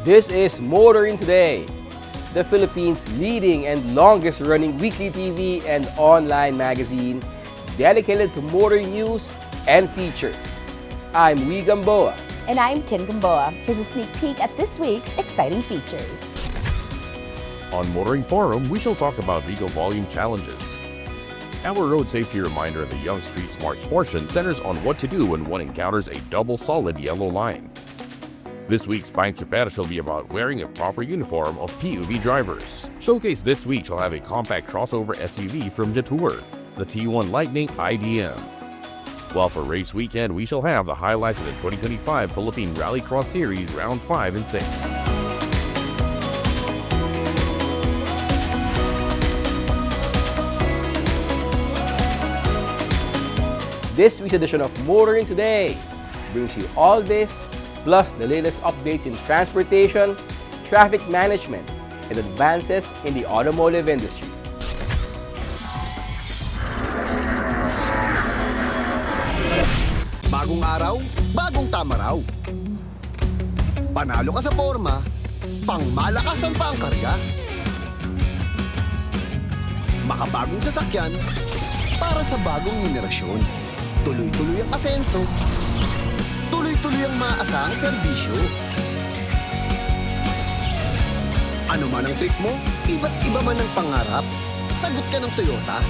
This is Motoring Today, the Philippines' leading and longest-running weekly TV and online magazine dedicated to motoring news and features. I'm Wee Gamboa. And I'm Tin Gamboa. Here's a sneak peek at this week's exciting features. On Motoring Forum, we shall talk about vehicle volume challenges. Our road safety reminder of the Young Street Smarts portion centers on what to do when one encounters a double solid yellow line. This week's Bike Chaper shall be about wearing a proper uniform of PUV drivers. Showcase this week shall have a compact crossover SUV from Jetour, the T1 Lightning IDM. While for race weekend, we shall have the highlights of the 2025 Philippine Rallycross Series Round 5 and 6. This week's edition of Motoring Today brings you all this, plus the latest updates in transportation, traffic management, and advances in the automotive industry. Bagong araw, bagong tama raw. Panalo ka sa forma, pangmalakasan pa ang karga. Makabagong sasakyan para sa bagong henerasyon. Tuloy-tuloy ang asenso. Tuloy-tuloy ang maasahang serbisyo. Ano man ang trip mo, iba't iba man ang pangarap, sagot ka ng Toyota.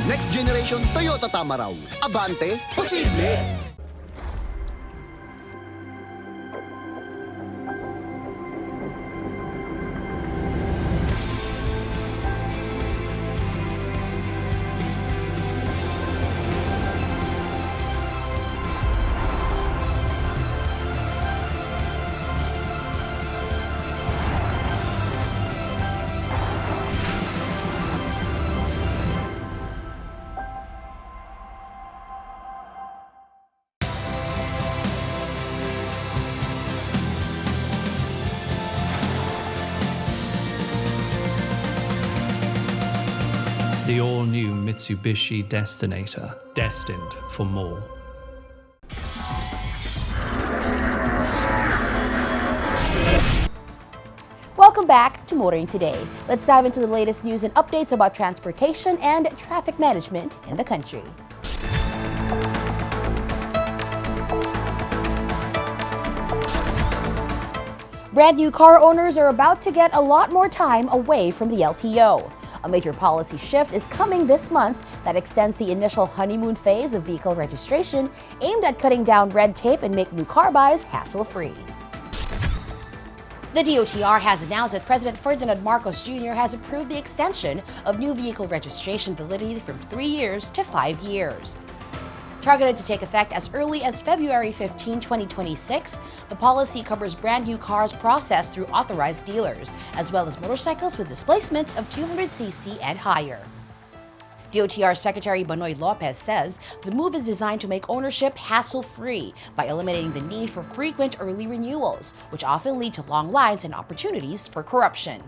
Next generation Toyota tama raw. Abante, posible! The all-new Mitsubishi Destinator, destined for more. Welcome back to Motoring Today. Let's dive into the latest news and updates about transportation and traffic management in the country. Brand new car owners are about to get a lot more time away from the LTO. A major policy shift is coming this month that extends the initial honeymoon phase of vehicle registration, aimed at cutting down red tape and make new car buys hassle-free. The DOTR has announced that President Ferdinand Marcos Jr. has approved the extension of new vehicle registration validity from 3 years to 5 years. Targeted to take effect as early as February 15, 2026, the policy covers brand new cars processed through authorized dealers, as well as motorcycles with displacements of 200cc and higher. DOTR Secretary Banoy Lopez says the move is designed to make ownership hassle-free by eliminating the need for frequent early renewals, which often lead to long lines and opportunities for corruption.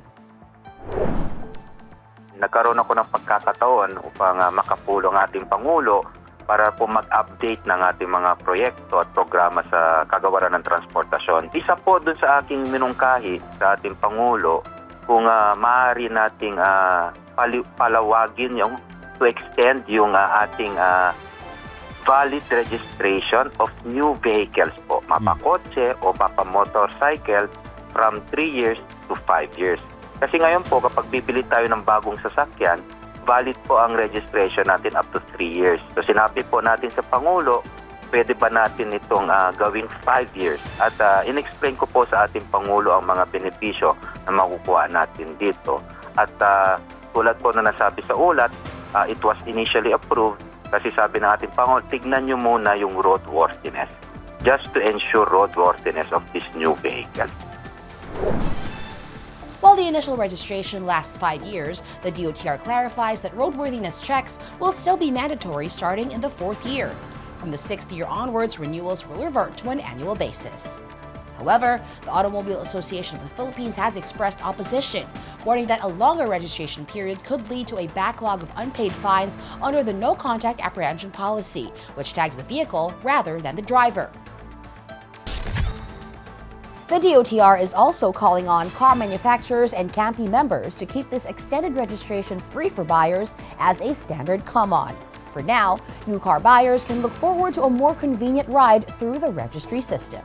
Nagkaroon ako ng pagkakataon upang makapulong ating Pangulo para po mag-update ng ating mga proyekto at programa sa kagawaran ng transportasyon. Isa po dun sa aking minungkahi sa ating Pangulo kung maaari nating palawagin yung to extend yung ating valid registration of new vehicles po, mapakotse o mapamotorcycle from 3 years to 5 years. Kasi ngayon po kapag bibili tayo ng bagong sasakyan, valid po ang registration natin up to 3 years. So sinabi po natin sa Pangulo, pwede ba natin itong gawing 5 years? At in-explain ko po sa ating Pangulo ang mga benepisyo na makukuha natin dito. At tulad po na nasabi sa ulat, it was initially approved kasi sabi ng ating Pangulo, tignan nyo muna yung roadworthiness just to ensure roadworthiness of this new vehicle. While the initial registration lasts 5 years, the DOTR clarifies that roadworthiness checks will still be mandatory starting in the 4th year. From the 6th year onwards, renewals will revert to an annual basis. However, the Automobile Association of the Philippines has expressed opposition, warning that a longer registration period could lead to a backlog of unpaid fines under the no-contact apprehension policy, which tags the vehicle rather than the driver. The DOTR is also calling on car manufacturers and CAMPI members to keep this extended registration free for buyers as a standard come-on. For now, new car buyers can look forward to a more convenient ride through the registry system.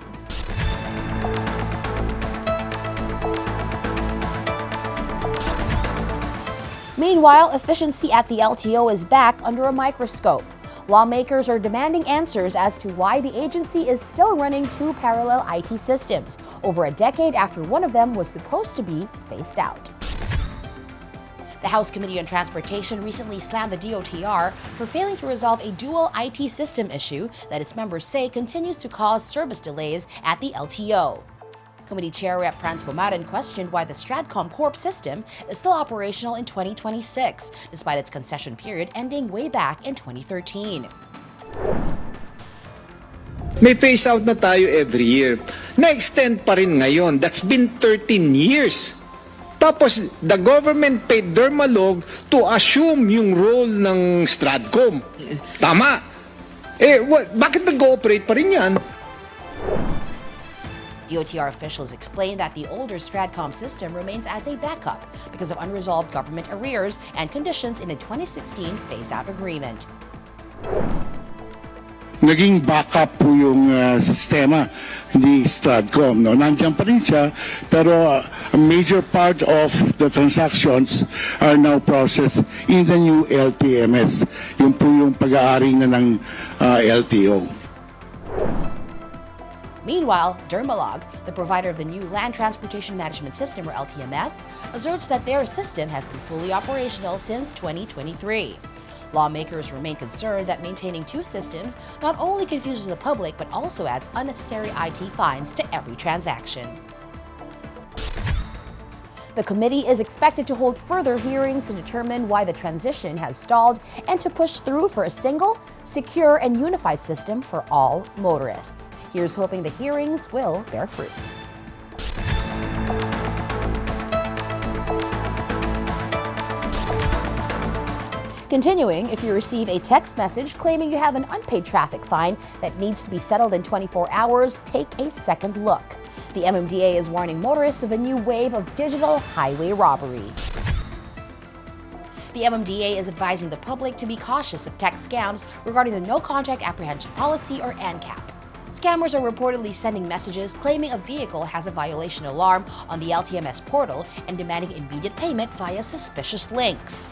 Meanwhile, efficiency at the LTO is back under a microscope. Lawmakers are demanding answers as to why the agency is still running two parallel IT systems, over a decade after one of them was supposed to be phased out. The House Committee on Transportation recently slammed the DOTR for failing to resolve a dual IT system issue that its members say continues to cause service delays at the LTO. Committee Chair Rep. Franz Pomaran questioned why the Stratcom Corp system is still operational in 2026, despite its concession period ending way back in 2013. May phase out na tayo every year. Na-extend pa rin ngayon. That's been 13 years. Tapos, the government paid Dermalog to assume yung role ng Stratcom. Tama. Bakit nag-ooperate pa rin yan? DOTR officials explained that the older Stratcom system remains as a backup because of unresolved government arrears and conditions in a 2016 phase-out agreement. Naging backup po yung sistema ni Stratcom. No? Nandiyan pa rin siya, pero a major part of the transactions are now processed in the new LTMS. Yun po yung pag-aari na ng LTO. Meanwhile, Dermalog, the provider of the new Land Transportation Management System, or LTMS, asserts that their system has been fully operational since 2023. Lawmakers remain concerned that maintaining two systems not only confuses the public but also adds unnecessary IT fines to every transaction. The committee is expected to hold further hearings to determine why the transition has stalled and to push through for a single, secure, and unified system for all motorists. Here's hoping the hearings will bear fruit. Continuing, if you receive a text message claiming you have an unpaid traffic fine that needs to be settled in 24 hours, take a second look. The MMDA is warning motorists of a new wave of digital highway robbery. The MMDA is advising the public to be cautious of text scams regarding the No Contact Apprehension Policy, or NCAP. Scammers are reportedly sending messages claiming a vehicle has a violation alarm on the LTMS portal and demanding immediate payment via suspicious links.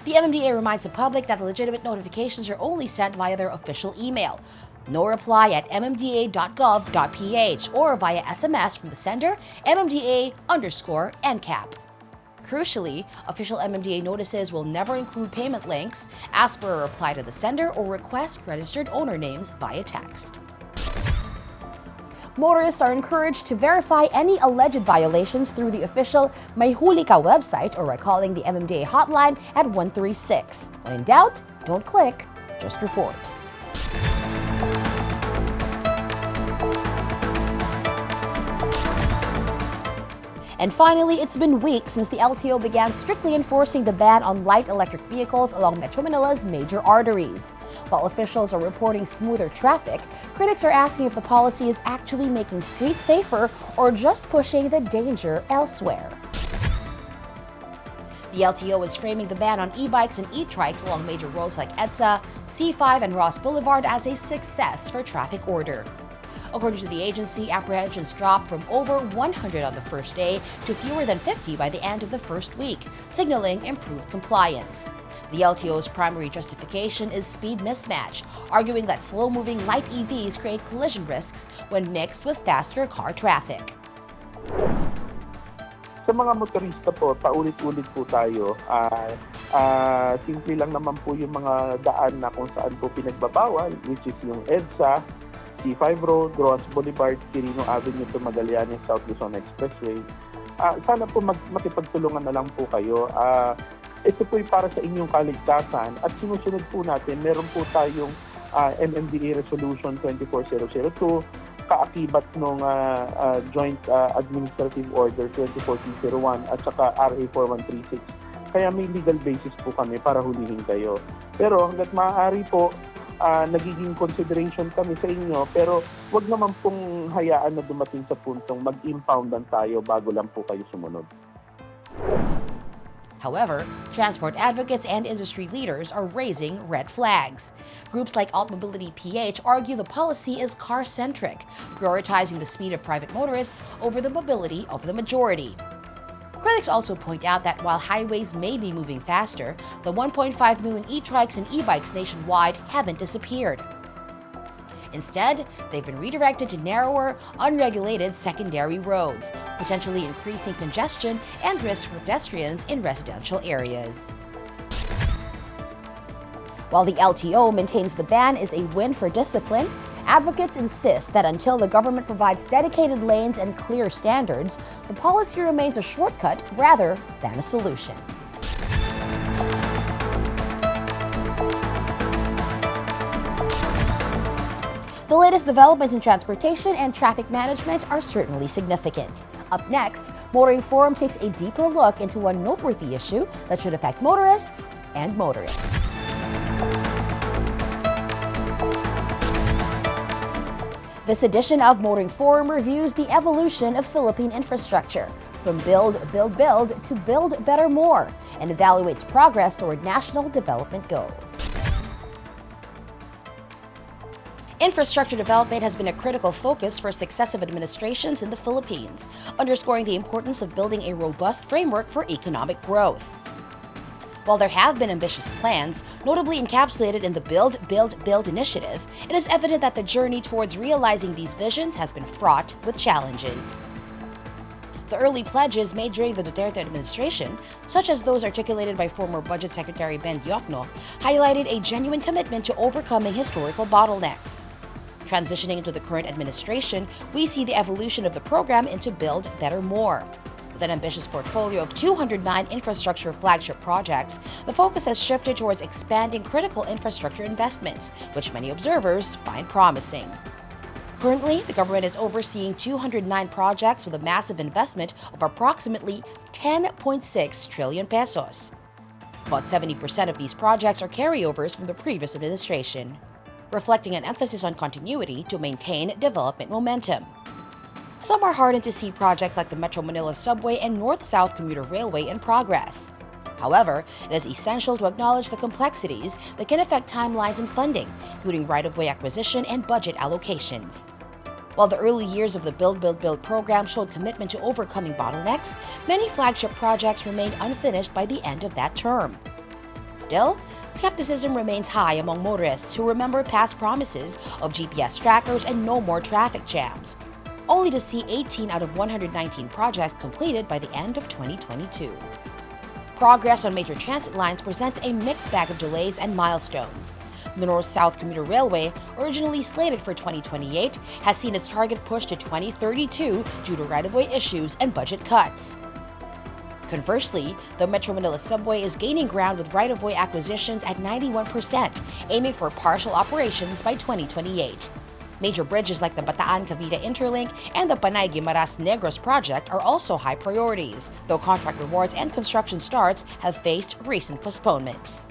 The MMDA reminds the public that the legitimate notifications are only sent via their official email. No reply at mmda.gov.ph or via SMS from the sender, MMDA_NCAP. Crucially, official MMDA notices will never include payment links, ask for a reply to the sender, or request registered owner names via text. Motorists are encouraged to verify any alleged violations through the official May Huli Ka website or by calling the MMDA hotline at 136. When in doubt, don't click, just report. And finally, it's been weeks since the LTO began strictly enforcing the ban on light electric vehicles along Metro Manila's major arteries. While officials are reporting smoother traffic, critics are asking if the policy is actually making streets safer or just pushing the danger elsewhere. The LTO is framing the ban on e-bikes and e-trikes along major roads like EDSA, C5, and Ross Boulevard as a success for traffic order. According to the agency, apprehensions dropped from over 100 on the first day to fewer than 50 by the end of the first week, signaling improved compliance. The LTO's primary justification is speed mismatch, arguing that slow-moving light EVs create collision risks when mixed with faster car traffic. Sa mga motorista po, paulit-ulit po tayo. Simple lang naman po yung mga daan na kung saan po pinagbabawal, which is yung EDSA, C5 Road, Ross Boulevard, Quirino Avenue to Magallanes, South Luzon Expressway. Sana po makipagtulungan na lang po kayo. Ito po para sa inyong kaligtasan at sinusunod po natin, meron po tayong MMDA Resolution 24002, kaakibat ng Joint Administrative Order 2014-01 at saka RA 4136. Kaya may legal basis po kami para hulihin kayo. Pero hanggat maaari po, nagiging consideration kami sa inyo, pero wag naman pong hayaan na dumating sa puntong mag-impoundan tayo bago lang po kayo sumunod. However, transport advocates and industry leaders are raising red flags. Groups like Alt Mobility PH argue the policy is car-centric, prioritizing the speed of private motorists over the mobility of the majority. Critics also point out that while highways may be moving faster, the 1.5 million e-trikes and e-bikes nationwide haven't disappeared. Instead, they've been redirected to narrower, unregulated secondary roads, potentially increasing congestion and risk for pedestrians in residential areas. While the LTO maintains the ban is a win for discipline, advocates insist that until the government provides dedicated lanes and clear standards, the policy remains a shortcut rather than a solution. The latest developments in transportation and traffic management are certainly significant. Up next, Motoring Forum takes a deeper look into one noteworthy issue that should affect motorists and motorists. This edition of Motoring Forum reviews the evolution of Philippine infrastructure, from build to build better more, and evaluates progress toward national development goals. Infrastructure development has been a critical focus for successive administrations in the Philippines, underscoring the importance of building a robust framework for economic growth. While there have been ambitious plans, notably encapsulated in the Build initiative, it is evident that the journey towards realizing these visions has been fraught with challenges. The early pledges made during the Duterte administration, such as those articulated by former Budget Secretary Ben Diokno, highlighted a genuine commitment to overcoming historical bottlenecks. Transitioning into the current administration, we see the evolution of the program into Build Better More. With an ambitious portfolio of 209 infrastructure flagship projects, the focus has shifted towards expanding critical infrastructure investments, which many observers find promising. Currently, the government is overseeing 209 projects with a massive investment of approximately 10.6 trillion pesos. About 70% of these projects are carryovers from the previous administration, reflecting an emphasis on continuity to maintain development momentum. Some are heartened to see projects like the Metro Manila Subway and North-South Commuter Railway in progress. However, it is essential to acknowledge the complexities that can affect timelines and funding, including right-of-way acquisition and budget allocations. While the early years of the Build program showed commitment to overcoming bottlenecks, many flagship projects remained unfinished by the end of that term. Still, skepticism remains high among motorists who remember past promises of GPS trackers and no more traffic jams, only to see 18 out of 119 projects completed by the end of 2022. Progress on major transit lines presents a mixed bag of delays and milestones. The North-South Commuter Railway, originally slated for 2028, has seen its target pushed to 2032 due to right-of-way issues and budget cuts. Conversely, the Metro Manila Subway is gaining ground with right-of-way acquisitions at 91%, aiming for partial operations by 2028. Major bridges like the Bataan-Cavite Interlink and the Panay-Guimaras-Negros project are also high priorities, though contract rewards and construction starts have faced recent postponements.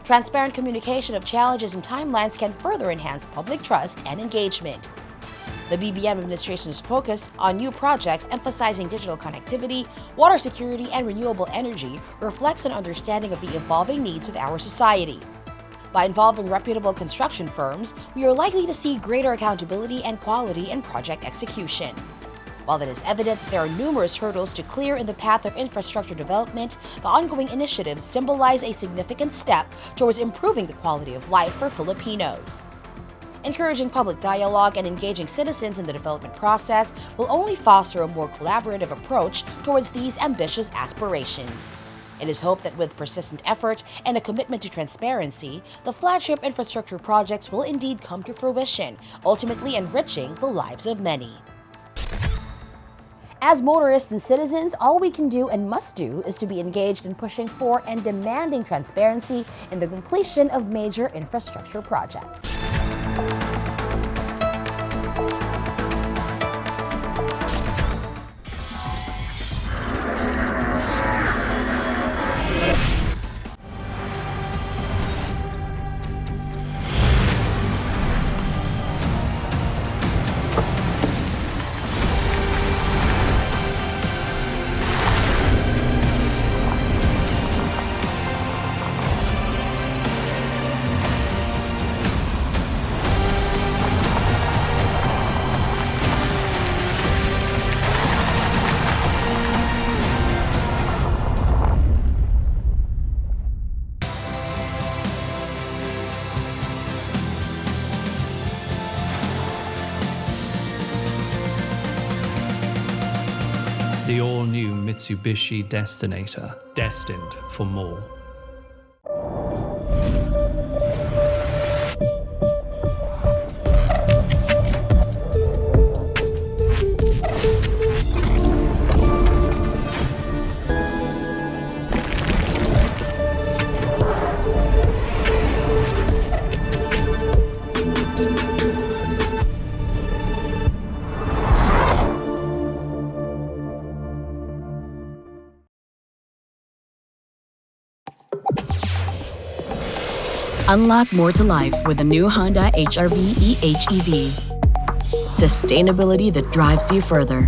Transparent communication of challenges and timelines can further enhance public trust and engagement. The BBM administration's focus on new projects emphasizing digital connectivity, water security, and renewable energy reflects an understanding of the evolving needs of our society. By involving reputable construction firms, we are likely to see greater accountability and quality in project execution. While it is evident that there are numerous hurdles to clear in the path of infrastructure development, the ongoing initiatives symbolize a significant step towards improving the quality of life for Filipinos. Encouraging public dialogue and engaging citizens in the development process will only foster a more collaborative approach towards these ambitious aspirations. It is hoped that with persistent effort and a commitment to transparency, the flagship infrastructure projects will indeed come to fruition, ultimately enriching the lives of many. As motorists and citizens, all we can do and must do is to be engaged in pushing for and demanding transparency in the completion of major infrastructure projects. The all-new Mitsubishi Destinator, destined for more. Unlock more to life with the new Honda HR-V e-HEV. Sustainability that drives you further,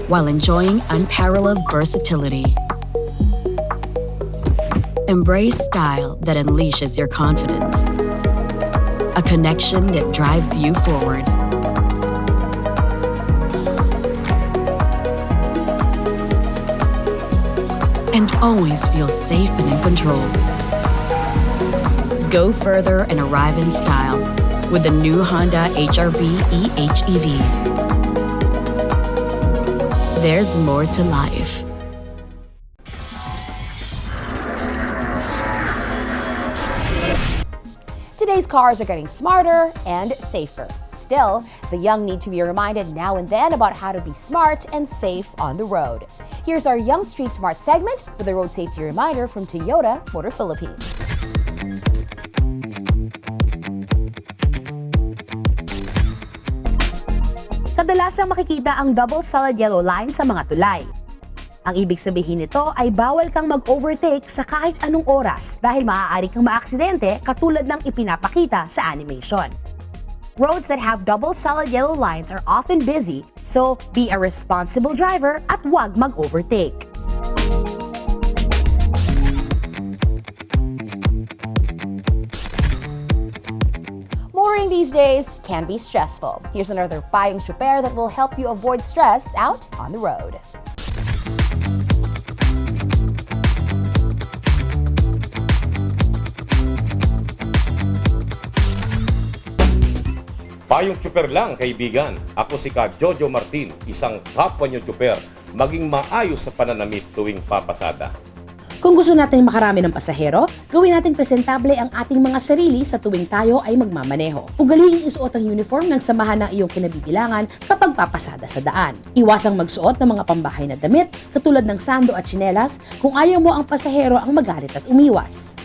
while enjoying unparalleled versatility. Embrace style that unleashes your confidence. A connection that drives you forward. And always feel safe and in control. Go further and arrive in style with the new Honda HR-V e-HEV. There's more to life. Today's cars are getting smarter and safer. Still, the young need to be reminded now and then about how to be smart and safe on the road. Here's our Young Street Smart segment with a road safety reminder from Toyota Motor Philippines. Kadalasang makikita ang double solid yellow line sa mga tulay. Ang ibig sabihin nito ay bawal kang mag-overtake sa kahit anong oras dahil maaari kang maaksidente katulad ng ipinapakita sa animation. Roads that have double solid yellow lines are often busy, so be a responsible driver at huwag mag-overtake. Motoring these days can be stressful. Here's another Payong Tsuper that will help you avoid stress out on the road. Payong Tsuper lang, kaibigan. Ako si Jojo Martin, isang kapwa nyo tsuper, maging maayos sa pananamit tuwing papasada. Kung gusto natin makarami ng pasahero, gawin natin presentable ang ating mga sarili sa tuwing tayo ay magmamaneho. Ugaliing isuot ang uniform ng samahan ng iyong kinabibilangan kapag papasada sa daan. Iwasang magsuot ng mga pambahay na damit katulad ng sando at tsinelas kung ayaw mo ang pasahero ang magalit at umiwas.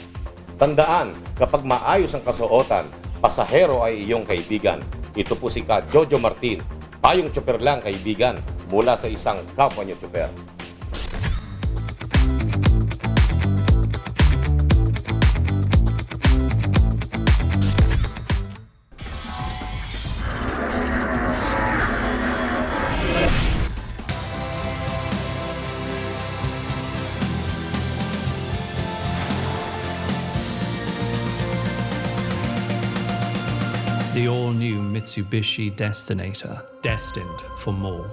Tandaan, kapag maayos ang kasuotan, pasahero ay iyong kaibigan. Ito po si Jojo Martin, Payong Tsuper lang, kaibigan, mula sa isang kapwa nyo tsuper. The all-new Mitsubishi Destinator, destined for more.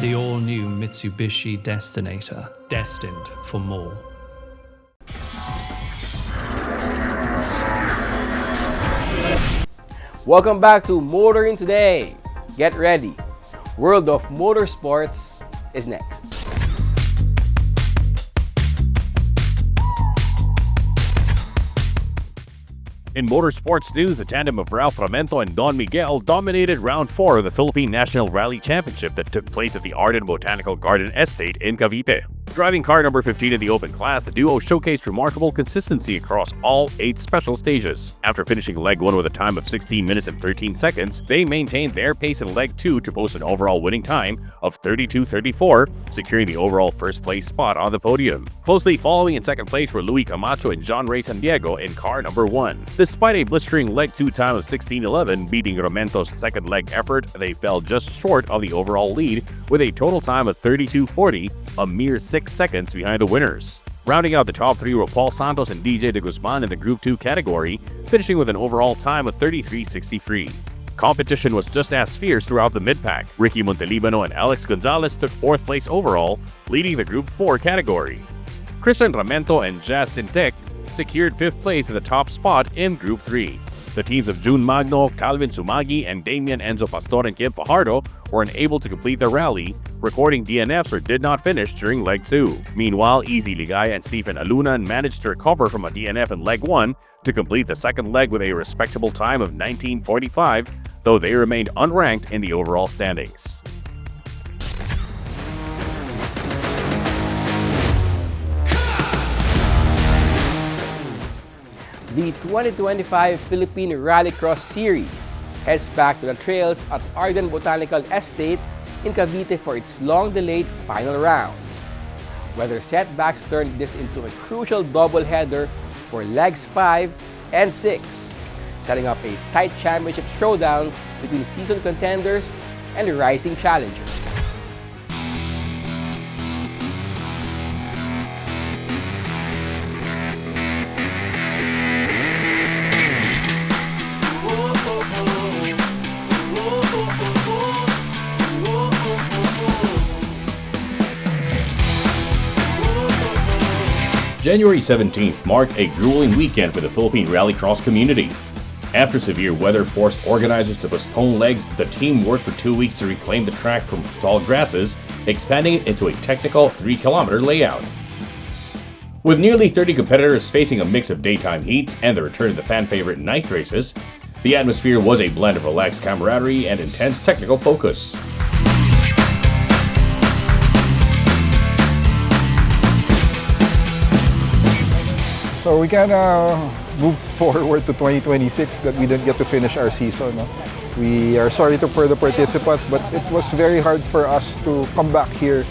The all-new Mitsubishi Destinator, destined for more. Welcome back to Motoring Today. Get ready. World of Motorsports is next. In motorsports news, the tandem of Ralph Ramento and Don Miguel dominated round 4 of the Philippine National Rally Championship that took place at the Arden Botanical Garden Estate in Cavite. Driving car number 15 in the open class, the duo showcased remarkable consistency across all 8 special stages. After finishing leg 1 with a time of 16 minutes and 13 seconds, they maintained their pace in leg 2 to post an overall winning time of 32:34, securing the overall first place spot on the podium. Closely following in second place were Luis Camacho and John Ray Sandiego in car number 1. Despite a blistering leg 2 time of 16:11 beating Ramento's second leg effort, they fell just short of the overall lead with a total time of 32:40, a mere 6 seconds behind the winners. Rounding out the top 3 were Paul Santos and DJ De Guzman in the Group 2 category, finishing with an overall time of 33:63. Competition was just as fierce throughout the mid-pack. Ricky Montelibano and Alex Gonzalez took 4th place overall, leading the Group 4 category. Christian Ramento and Jazz Sintek secured 5th place at the top spot in Group 3. The teams of June Magno, Calvin Sumagi, and Damian Enzo Pastor and Kim Fajardo were unable to complete the rally, recording DNFs or did not finish during Leg 2. Meanwhile, Easy Ligaya and Stephen Alunan managed to recover from a DNF in Leg 1 to complete the second leg with a respectable time of 19:45, though they remained unranked in the overall standings. The 2025 Philippine Rallycross Series heads back to the trails at Arden Botanical Estate in Cavite for its long-delayed final rounds. Weather setbacks turned this into a crucial doubleheader for legs 5 and 6, setting up a tight championship showdown between seasoned contenders and rising challengers. January 17th marked a grueling weekend for the Philippine Rallycross community. After severe weather forced organizers to postpone legs, the team worked for 2 weeks to reclaim the track from tall grasses, expanding it into a technical 3-kilometer layout. With nearly 30 competitors facing a mix of daytime heats and the return of the fan favorite night races, the atmosphere was a blend of relaxed camaraderie and intense technical focus. So we kind of move forward to 2026 that we didn't get to finish our season. No? We are sorry for the participants, but it was very hard for us to come back here.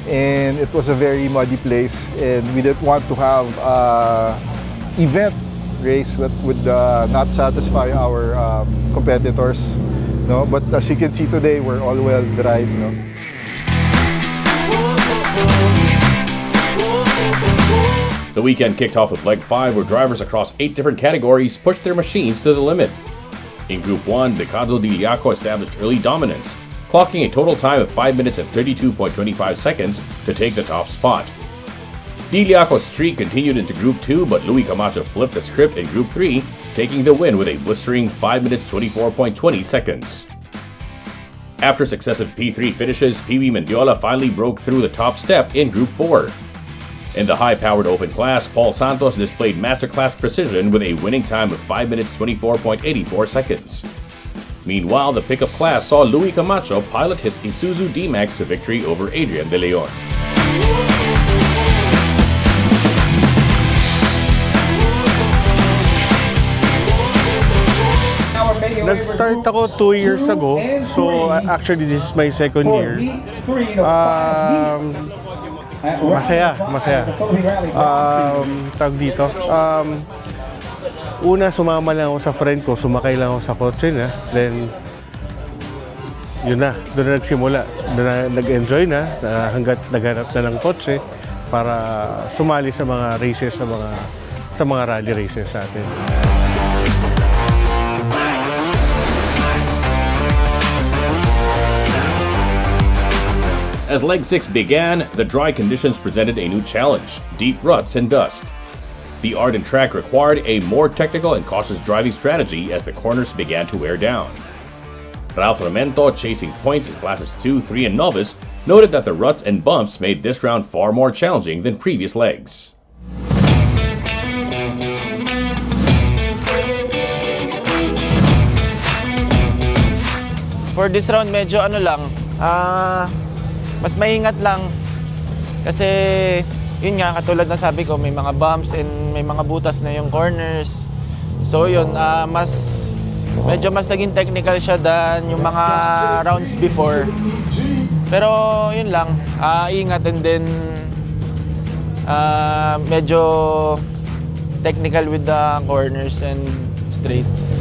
And it was a very muddy place, and we didn't want to have an event race that would not satisfy our competitors. No? But as you can see today, we're all well dried. No? The weekend kicked off with Leg 5, where drivers across 8 different categories pushed their machines to the limit. In Group 1, Ricardo Diliaco established early dominance, clocking a total time of 5 minutes and 32.25 seconds to take the top spot. Diliaco's streak continued into Group 2, but Luis Camacho flipped the script in Group 3, taking the win with a blistering 5 minutes 24.20 seconds. After successive P3 finishes, PB Mendiola finally broke through the top step in Group 4. In the high-powered open class, Paul Santos displayed masterclass precision with a winning time of 5 minutes 24.84 seconds. Meanwhile, the pickup class saw Luis Camacho pilot his Isuzu D-Max to victory over Adrian De Leon. Nag-start ako 2 years ago, so actually this is my second year. Masaya. Tawag dito. Una, sumama lang ako sa friend ko, sumakay lang ako sa kotse na. Then, yun na, doon na nagsimula. Doon na nag-enjoy na, hanggat naghanap na ng kotse para sumali sa mga races, sa mga rally races sa atin. As Leg 6 began, the dry conditions presented a new challenge: deep ruts and dust. The Arden track required a more technical and cautious driving strategy as the corners began to wear down. Ralph Ramento, chasing points in classes 2, 3, and novice, noted that the ruts and bumps made this round far more challenging than previous legs. For this round, medyo mas maingat lang Kasi yun nga, katulad na sabi ko, may mga bumps and may mga butas na yung corners. So yun, medyo mas naging technical siya than yung mga rounds before. Pero yun lang, ingat, and then medyo technical with the corners and straights.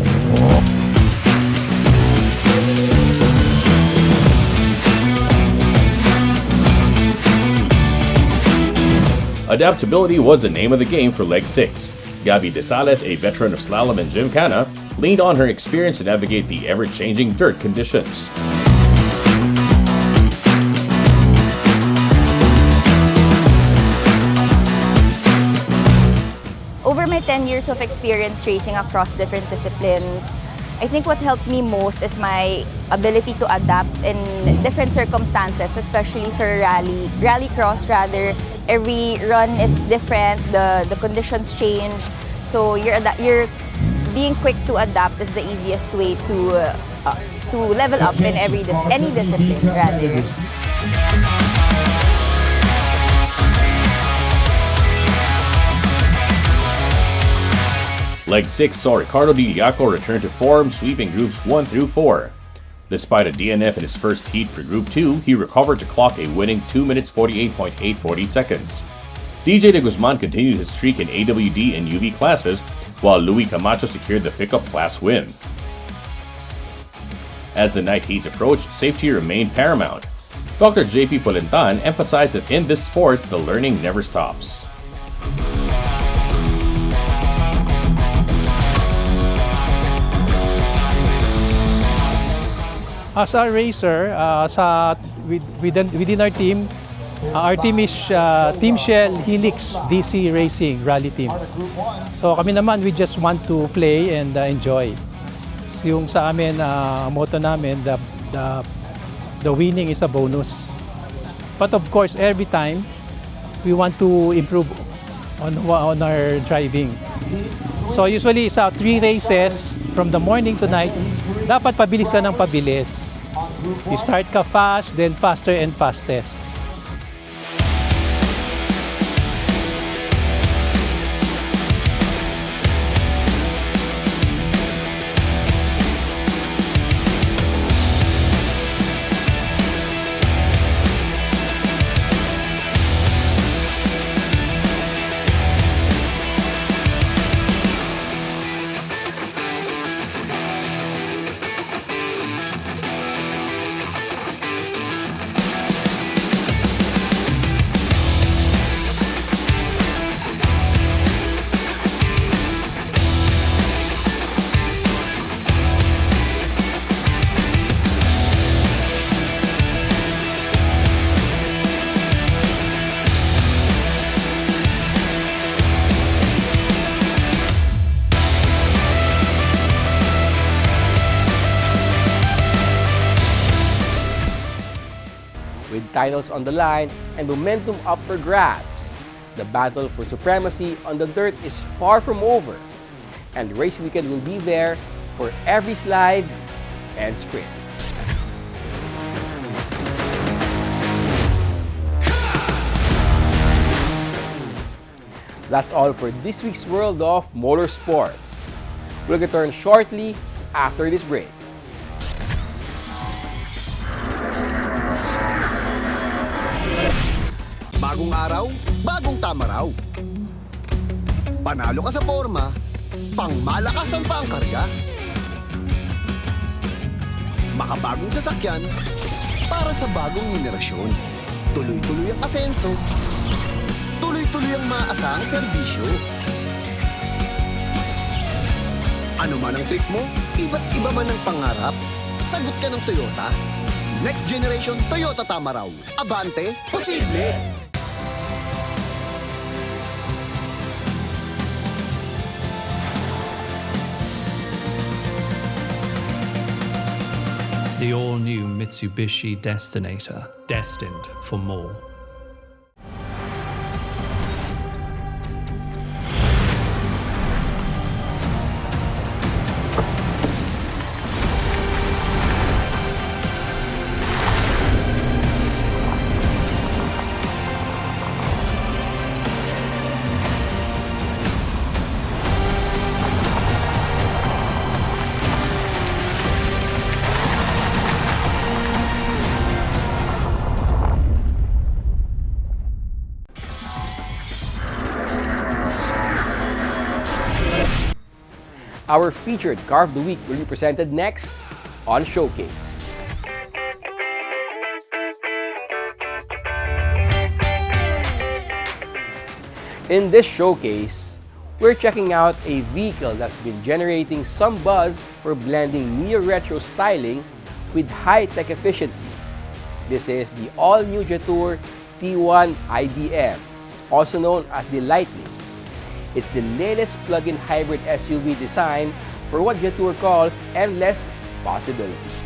Adaptability was the name of the game for Leg 6. Gabby Desales, a veteran of slalom and gymkhana, leaned on her experience to navigate the ever-changing dirt conditions. Over my 10 years of experience racing across different disciplines, I think what helped me most is my ability to adapt in different circumstances, especially for rallycross rather. Every run is different, the conditions change. So you're being quick to adapt is the easiest way to level up in any discipline rather. Leg 6 saw Ricardo Di Giaco return to form, sweeping groups 1 through 4. Despite a DNF in his first heat for Group 2, he recovered to clock a winning 2 minutes 48.840 seconds. DJ de Guzman continued his streak in AWD and UV classes, while Louis Camacho secured the pickup class win. As the night heats approached, safety remained paramount. Dr. JP Polentan emphasized that in this sport, the learning never stops. As a racer, within our team is Team Shell Helix DC Racing Rally Team. So kami naman, we just want to play and enjoy. So, yung sa amin, motto namin, the winning is a bonus. But of course, every time, we want to improve on our driving. So usually sa 3 races, from the morning to night, dapat pabilis ka ng pabilis. You start ka fast, then faster and fastest. With titles on the line and momentum up for grabs, the battle for supremacy on the dirt is far from over, and race weekend will be there for every slide and sprint. That's all for this week's World of Motorsports. We'll return shortly after this break. Bagong araw, bagong tama raw. Panalo ka sa forma, pangmalakasan pa ang karga. Makabagong sasakyan para sa bagong henerasyon. Tuloy-tuloy ang asenso. Tuloy-tuloy ang maaasahang serbisyo. Ano man ang trip mo, iba't iba man ang pangarap, sagot ka ng Toyota. Next generation Toyota Tamaraw. Abante, posible! The all-new Mitsubishi Destinator, destined for more. Our featured car of the week will be presented next on Showcase. In this showcase, we're checking out a vehicle that's been generating some buzz for blending neo-retro styling with high-tech efficiency. This is the all-new Jetour T1 IDM, also known as the Lightning. It's the latest plug-in hybrid SUV design for what Jetour calls endless possibilities.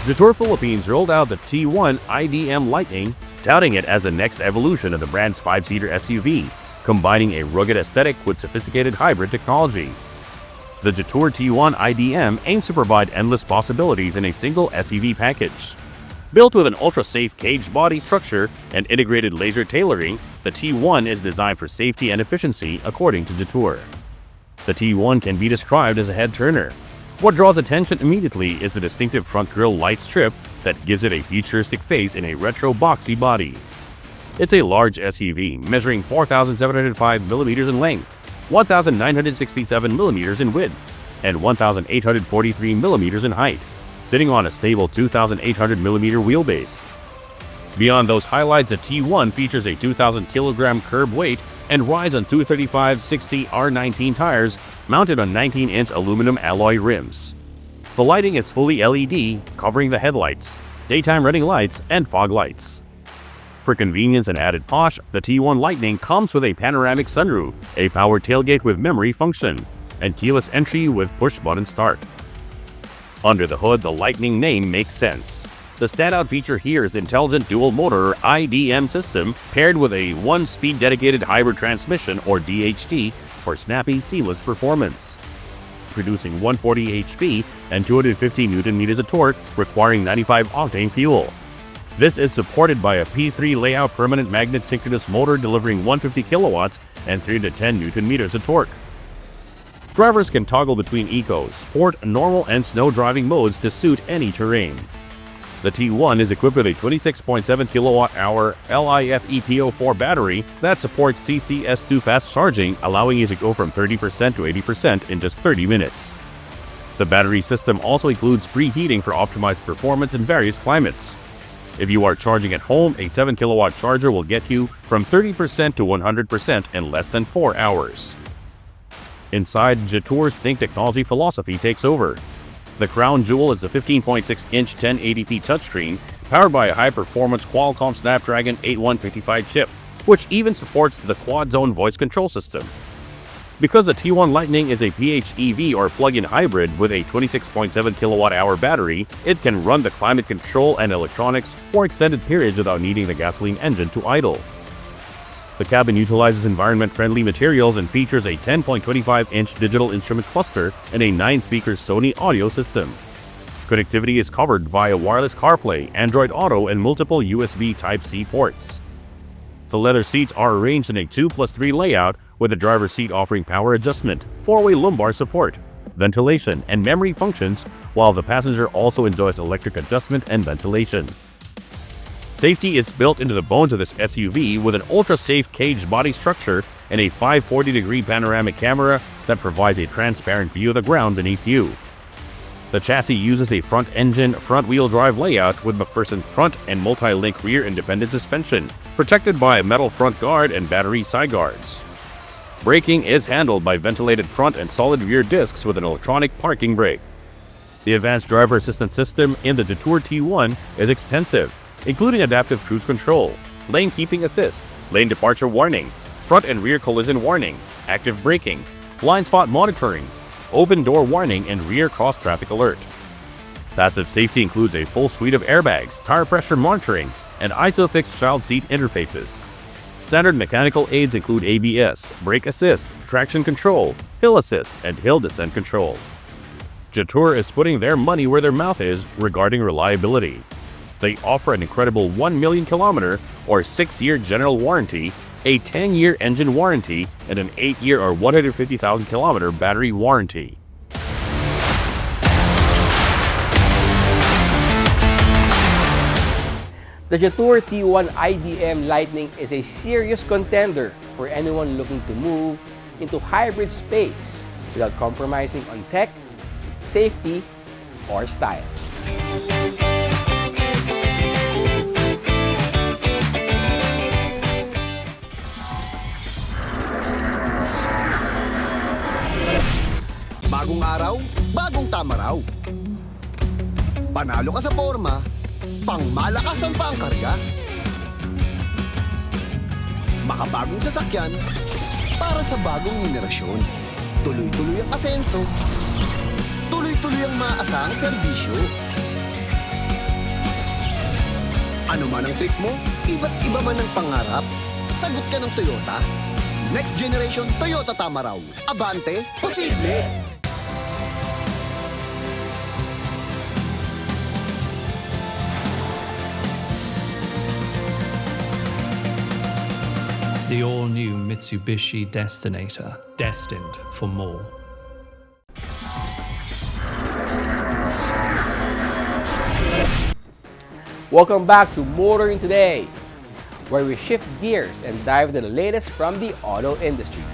Jetour Philippines rolled out the T1 IDM Lightning, touting it as the next evolution of the brand's 5-seater SUV, combining a rugged aesthetic with sophisticated hybrid technology. The Jetour T1 IDM aims to provide endless possibilities in a single SUV package. Built with an ultra-safe cage body structure and integrated laser tailoring, the T1 is designed for safety and efficiency, according to Jetour. The T1 can be described as a head-turner. What draws attention immediately is the distinctive front grille light strip that gives it a futuristic face in a retro boxy body. It's a large SUV measuring 4,705mm in length, 1,967mm in width, and 1,843mm in height, sitting on a stable 2,800mm wheelbase. Beyond those highlights, the T1 features a 2,000kg curb weight and rides on 235/60 R19 tires mounted on 19-inch aluminum alloy rims. The lighting is fully LED, covering the headlights, daytime running lights, and fog lights. For convenience and added posh, the T1 Lightning comes with a panoramic sunroof, a power tailgate with memory function, and keyless entry with push-button start. Under the hood, the Lightning name makes sense. The standout feature here is the Intelligent Dual Motor IDM system paired with a 1-speed dedicated hybrid transmission or DHT for snappy, seamless performance. Producing 140 HP and 250 Nm of torque, requiring 95-octane fuel. This is supported by a P3 layout permanent magnet synchronous motor delivering 150 kilowatts and 310 Nm of torque. Drivers can toggle between Eco, Sport, Normal, and Snow driving modes to suit any terrain. The T1 is equipped with a 26.7 kWh LiFePO4 battery that supports CCS2 fast charging, allowing you to go from 30% to 80% in just 30 minutes. The battery system also includes preheating for optimized performance in various climates. If you are charging at home, a 7 kW charger will get you from 30% to 100% in less than 4 hours. Inside, Jetour's Think Technology philosophy takes over. The crown jewel is the 15.6-inch 1080p touchscreen powered by a high-performance Qualcomm Snapdragon 8155 chip, which even supports the quad-zone voice control system. Because the T1 Lightning is a PHEV or plug-in hybrid with a 26.7 kWh battery, it can run the climate control and electronics for extended periods without needing the gasoline engine to idle. The cabin utilizes environment-friendly materials and features a 10.25-inch digital instrument cluster and a 9-speaker Sony audio system. Connectivity is covered via wireless CarPlay, Android Auto, and multiple USB Type-C ports. The leather seats are arranged in a 2+3 layout, with the driver's seat offering power adjustment, 4-way lumbar support, ventilation, and memory functions, while the passenger also enjoys electric adjustment and ventilation. Safety is built into the bones of this SUV with an ultra-safe cage body structure and a 540-degree panoramic camera that provides a transparent view of the ground beneath you. The chassis uses a front-engine, front-wheel drive layout with McPherson front and multi-link rear independent suspension, protected by a metal front guard and battery side guards. Braking is handled by ventilated front and solid rear discs with an electronic parking brake. The advanced driver assistance system in the Jetour T1 is extensive, including adaptive cruise control, lane keeping assist, lane departure warning, front and rear collision warning, active braking, blind spot monitoring, open door warning, and rear cross traffic alert. Passive safety includes a full suite of airbags, tire pressure monitoring, and ISOFIX child seat interfaces. Standard mechanical aids include ABS, brake assist, traction control, hill assist, and hill descent control. Jetour is putting their money where their mouth is regarding reliability. They offer an incredible 1 million kilometer or 6-year general warranty, a 10-year engine warranty, and an 8-year or 150,000 kilometer battery warranty. The Jetour T1 IDM Lightning is a serious contender for anyone looking to move into hybrid space without compromising on tech, safety, or style. Bagong araw, bagong tama raw. Panalo ka sa forma, pangmalakasan pa ang karga. Makabagong sasakyan para sa bagong henerasyon. Tuloy-tuloy ang asenso, tuloy-tuloy ang maasahang serbisyo. Ano man ang trip mo, iba't iba man ang pangarap, sagot ka ng Toyota. Next generation Toyota tama raw. Abante, posible! The all-new Mitsubishi Destinator, destined for more. Welcome back to Motoring Today, where we shift gears and dive into the latest from the auto industry.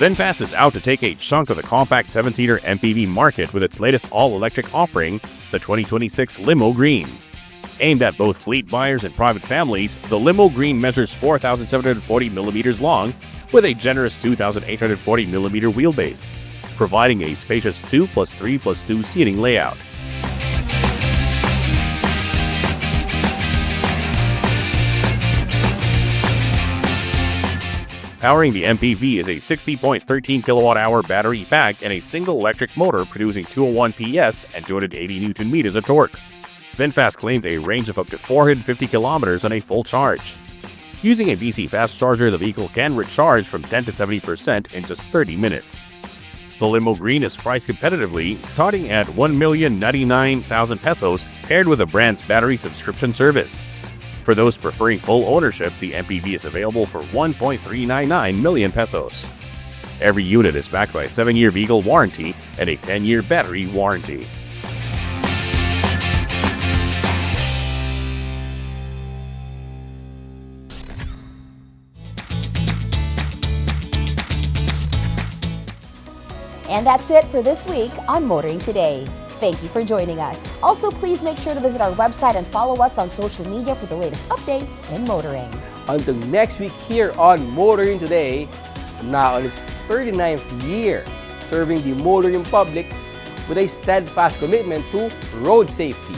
VinFast is out to take a chunk of the compact 7-seater MPV market with its latest all-electric offering, the 2026 Limo Green. Aimed at both fleet buyers and private families, the Limo Green measures 4,740 millimeters long with a generous 2,840 millimeter wheelbase, providing a spacious 2+3+2 seating layout. Powering the MPV is a 60.13 kilowatt-hour battery pack and a single electric motor producing 201 PS and 280 Newton meters of torque. VinFast claims a range of up to 450 kilometers on a full charge. Using a DC fast charger, the vehicle can recharge from 10 to 70% in just 30 minutes. The Limo Green is priced competitively, starting at 1,099,000 pesos, paired with the brand's battery subscription service. For those preferring full ownership, the MPV is available for 1.399 million pesos. Every unit is backed by a 7-year vehicle warranty and a 10-year battery warranty. And that's it for this week on Motoring Today. Thank you for joining us. Also, please make sure to visit our website and follow us on social media for the latest updates in motoring. Until next week here on Motoring Today, now on its 39th year, serving the motoring public with a steadfast commitment to road safety.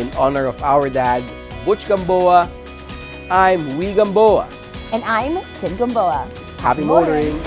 In honor of our dad, Butch Gamboa, I'm Wee Gamboa. And I'm Tin Gamboa. Happy motoring.